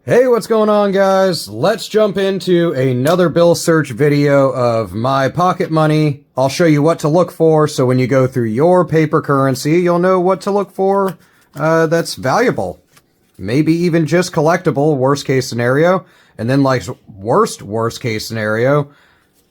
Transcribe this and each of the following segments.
Hey, what's going on, guys? Let's jump into another bill search video of my pocket money. I'll show you what to look for, so when you go through your paper currency, you'll know what to look for that's valuable. Maybe even just collectible, worst case scenario. And then like worst case scenario,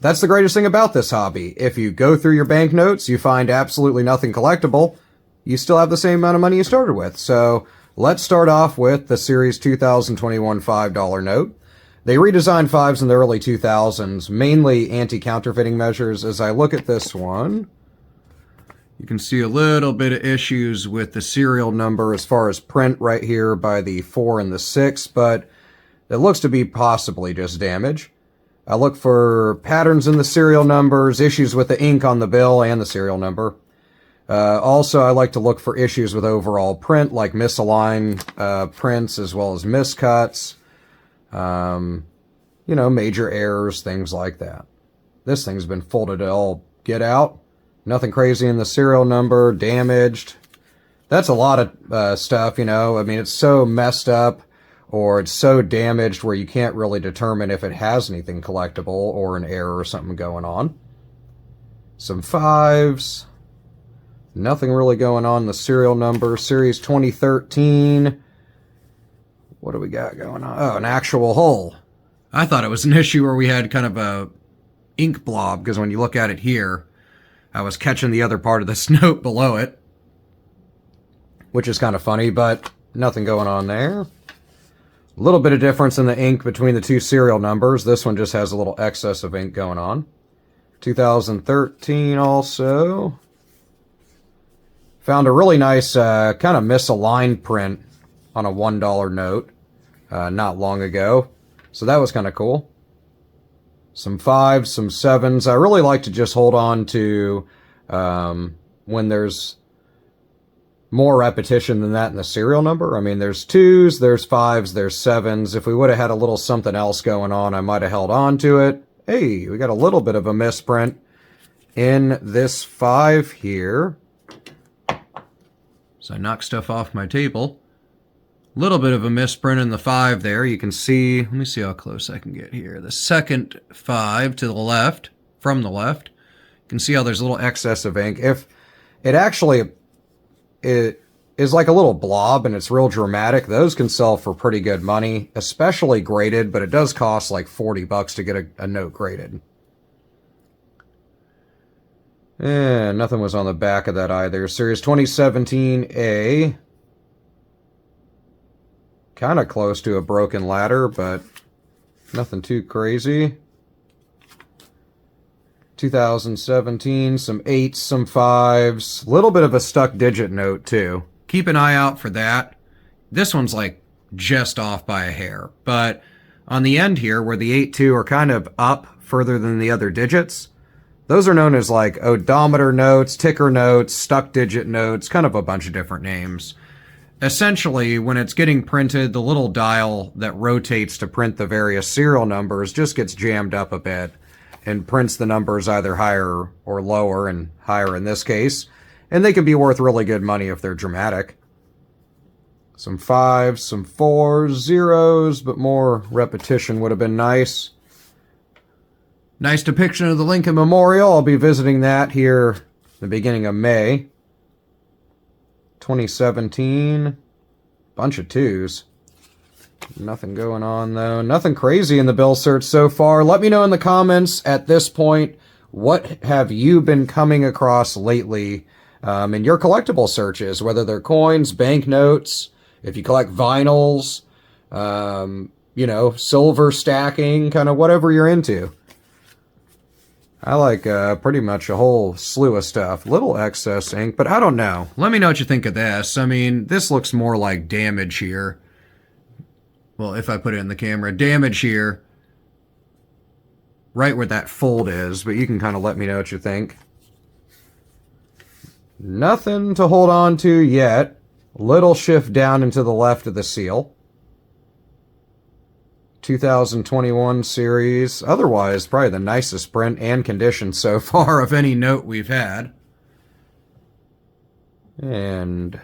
that's the greatest thing about this hobby. If you go through your banknotes, you find absolutely nothing collectible, you still have the same amount of money you started with. So let's start off with the Series 2021 $5 note. They redesigned fives in the early 2000s, mainly anti-counterfeiting measures. As I look at this one, you can see a little bit of issues with the serial number as far as print right here by the 4 and the 6, but it looks to be possibly just damage. I look for patterns in the serial numbers, issues with the ink on the bill and the serial number. Also, I like to look for issues with overall print, like misaligned prints as well as miscuts. Major errors, things like that. This thing's been folded all get out. Nothing crazy in the serial number, damaged. That's a lot of stuff, I mean, it's so messed up or it's so damaged where you can't really determine if it has anything collectible or an error or something going on. Some fives. Nothing really going on in the serial number. Series 2013. What do we got going on? Oh, an actual hole. I thought it was an issue where we had kind of a ink blob, because when you look at it here, I was catching the other part of this note below it, which is kind of funny, but nothing going on there. A little bit of difference in the ink between the two serial numbers. This one just has a little excess of ink going on. 2013 also. Found a really nice kind of misaligned print on a $1 note not long ago. So that was kind of cool. Some fives, some sevens. I really like to just hold on to when there's more repetition than that in the serial number. I mean, there's twos, there's fives, there's sevens. If we would have had a little something else going on, I might have held on to it. Hey, we got a little bit of a misprint in this 5 here. So I knocked stuff off my table. A little bit of a misprint in the 5 there. You can see, let me see how close I can get here. The second 5 to the left, from the left, you can see how there's a little excess of ink. If it actually it is like a little blob and it's real dramatic, those can sell for pretty good money, especially graded, but it does cost like $40 to get a note graded. And nothing was on the back of that either. Series 2017A. Kind of close to a broken ladder, but nothing too crazy. 2017, some 8s, some 5s. Little bit of a stuck digit note, too. Keep an eye out for that. This one's like just off by a hair. But on the end here, where the 8-2 are kind of up further than the other digits, those are known as like odometer notes, ticker notes, stuck digit notes, kind of a bunch of different names. Essentially, when it's getting printed, the little dial that rotates to print the various serial numbers just gets jammed up a bit and prints the numbers either higher or lower, and higher in this case. And they can be worth really good money if they're dramatic. Some 5s, some 4s, 0s, but more repetition would have been nice. Nice depiction of the Lincoln Memorial. I'll be visiting that here the beginning of May. 2017. Bunch of 2s. Nothing going on, though. Nothing crazy in the bill search so far. Let me know in the comments at this point, what have you been coming across lately in your collectible searches, whether they're coins, banknotes, if you collect vinyls, silver stacking, kind of whatever you're into. I like pretty much a whole slew of stuff. Little excess ink, but I don't know. Let me know what you think of this. I mean, this looks more like damage here. Well, if I put it in the camera, damage here. Right where that fold is, but you can kind of let me know what you think. Nothing to hold on to yet. Little shift down into the left of the seal. 2021 series. Otherwise, probably the nicest print and condition so far of any note we've had. And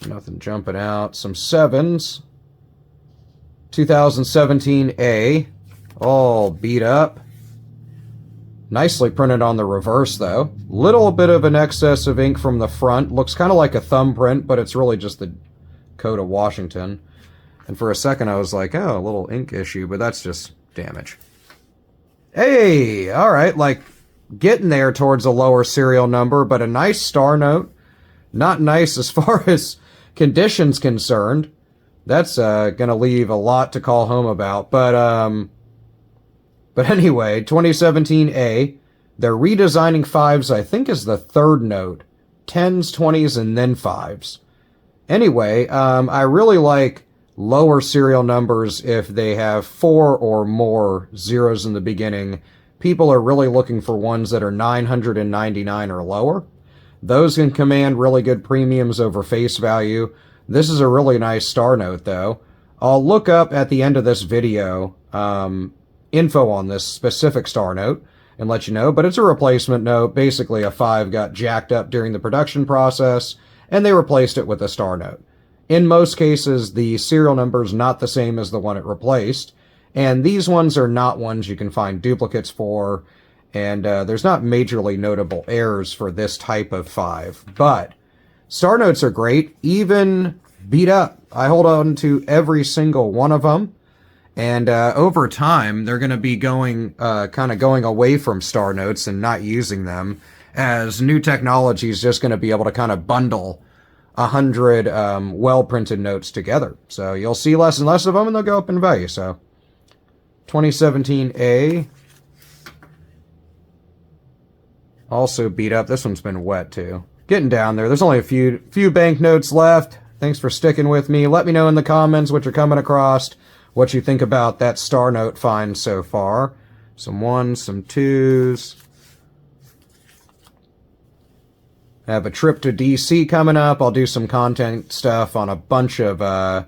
nothing jumping out. Some 7s. 2017A, all beat up. Nicely printed on the reverse, though. Little bit of an excess of ink from the front. Looks kind of like a thumbprint, but it's really just the code of Washington. And for a second, I was like, oh, a little ink issue, but that's just damage. Hey, all right, like getting there towards a lower serial number, but a nice star note. Not nice as far as conditions concerned. That's going to leave a lot to call home about. But anyway, 2017A, they're redesigning 5s, I think is the third note. 10s, 20s, and then 5s. Anyway, I really like lower serial numbers if they have 4 or more zeros in the beginning. People are really looking for ones that are 999 or lower. Those can command really good premiums over face value. This is a really nice star note, though. I'll look up at the end of this video info on this specific star note and let you know, but it's a replacement note. Basically, a 5 got jacked up during the production process, and they replaced it with a star note. In most cases, the serial number is not the same as the one it replaced, and these ones are not ones you can find duplicates for, and there's not majorly notable errors for this type of 5. But star notes are great, even beat up. I hold on to every single one of them, and over time, they're going to be going away from star notes and not using them, as new technology is just going to be able to kind of bundle 100 well-printed notes together. So you'll see less and less of them, and they'll go up in value. So 2017A, also beat up. This one's been wet too. Getting down there. There's only a few banknotes left. Thanks for sticking with me. Let me know in the comments what you're coming across, what you think about that star note find so far. Some 1s, some 2s. I have a trip to DC coming up. I'll do some content stuff on a bunch of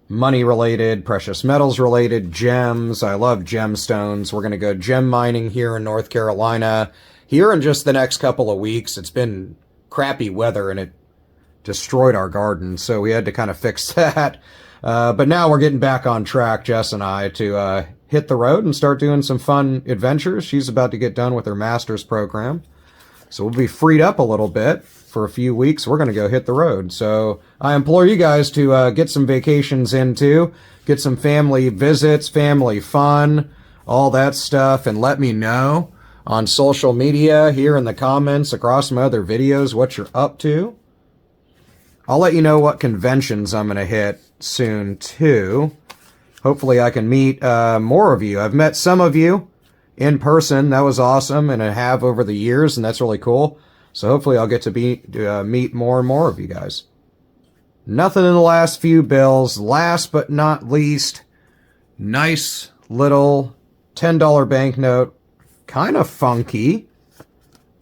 money-related, precious metals-related, gems. I love gemstones. We're going to go gem mining here in North Carolina here in just the next couple of weeks. It's been crappy weather, and it destroyed our garden, so we had to kind of fix that. But now we're getting back on track, Jess and I, to hit the road and start doing some fun adventures. She's about to get done with her master's program. So we'll be freed up a little bit for a few weeks. We're going to go hit the road. So I implore you guys to get some vacations in too. Get some family visits, family fun, all that stuff. And let me know on social media, here in the comments, across my other videos, what you're up to. I'll let you know what conventions I'm going to hit soon too. Hopefully I can meet more of you. I've met some of you in person. That was awesome, and I have over the years, and that's really cool. So hopefully I'll get to meet more and more of you guys. Nothing in the last few bills. Last but not least, nice little $10 banknote. Kind of funky.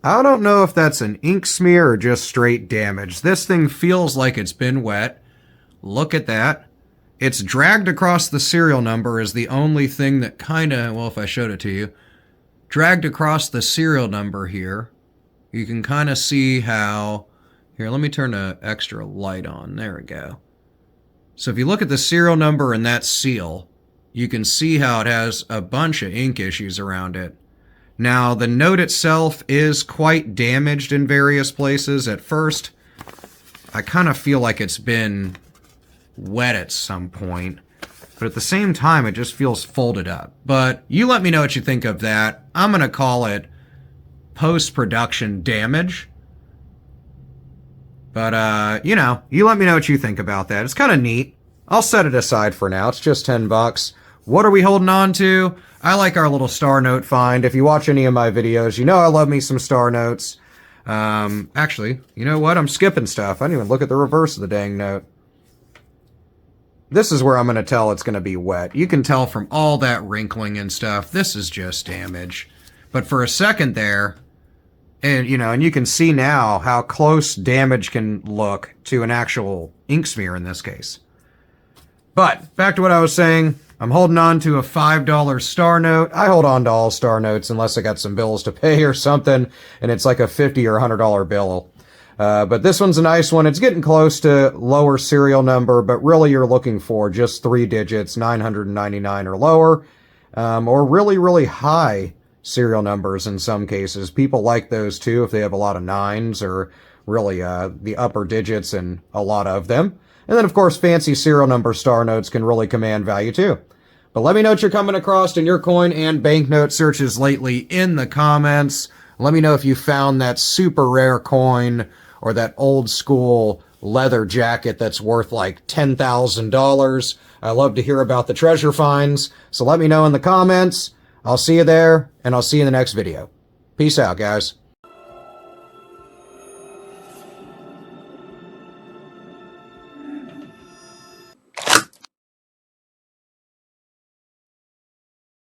I don't know if that's an ink smear or just straight damage. This thing feels like it's been wet. Look at that. It's dragged across the serial number is the only thing that kind of, well, if I showed it to you, dragged across the serial number here. You can kind of see how, here, let me turn the extra light on. There we go. So if you look at the serial number and that seal, you can see how it has a bunch of ink issues around it. Now, the note itself is quite damaged in various places. At first, I kind of feel like it's been wet at some point. But at the same time, it just feels folded up. But you let me know what you think of that. I'm going to call it post-production damage. But, you know, you let me know what you think about that. It's kind of neat. I'll set it aside for now. It's just $10. What are we holding on to? I like our little star note find. If you watch any of my videos, you know I love me some star notes. Actually, you know what? I'm skipping stuff. I didn't even look at the reverse of the dang note. This is where I'm going to tell it's going to be wet. You can tell from all that wrinkling and stuff, this is just damage. But for a second there, and you know, and you can see now how close damage can look to an actual ink smear in this case. But back to what I was saying, I'm holding on to a $5 star note. I hold on to all star notes unless I got some bills to pay or something, and it's like a $50 or $100 bill. But this one's a nice one. It's getting close to lower serial number, but really you're looking for just 3 digits, 999 or lower, or really, really high serial numbers in some cases. People like those too if they have a lot of nines or really the upper digits and a lot of them. And then, of course, fancy serial number star notes can really command value too. But let me know what you're coming across in your coin and banknote searches lately in the comments. Let me know if you found that super rare coin or that old school leather jacket that's worth like $10,000. I love to hear about the treasure finds. So let me know in the comments. I'll see you there, and I'll see you in the next video. Peace out, guys.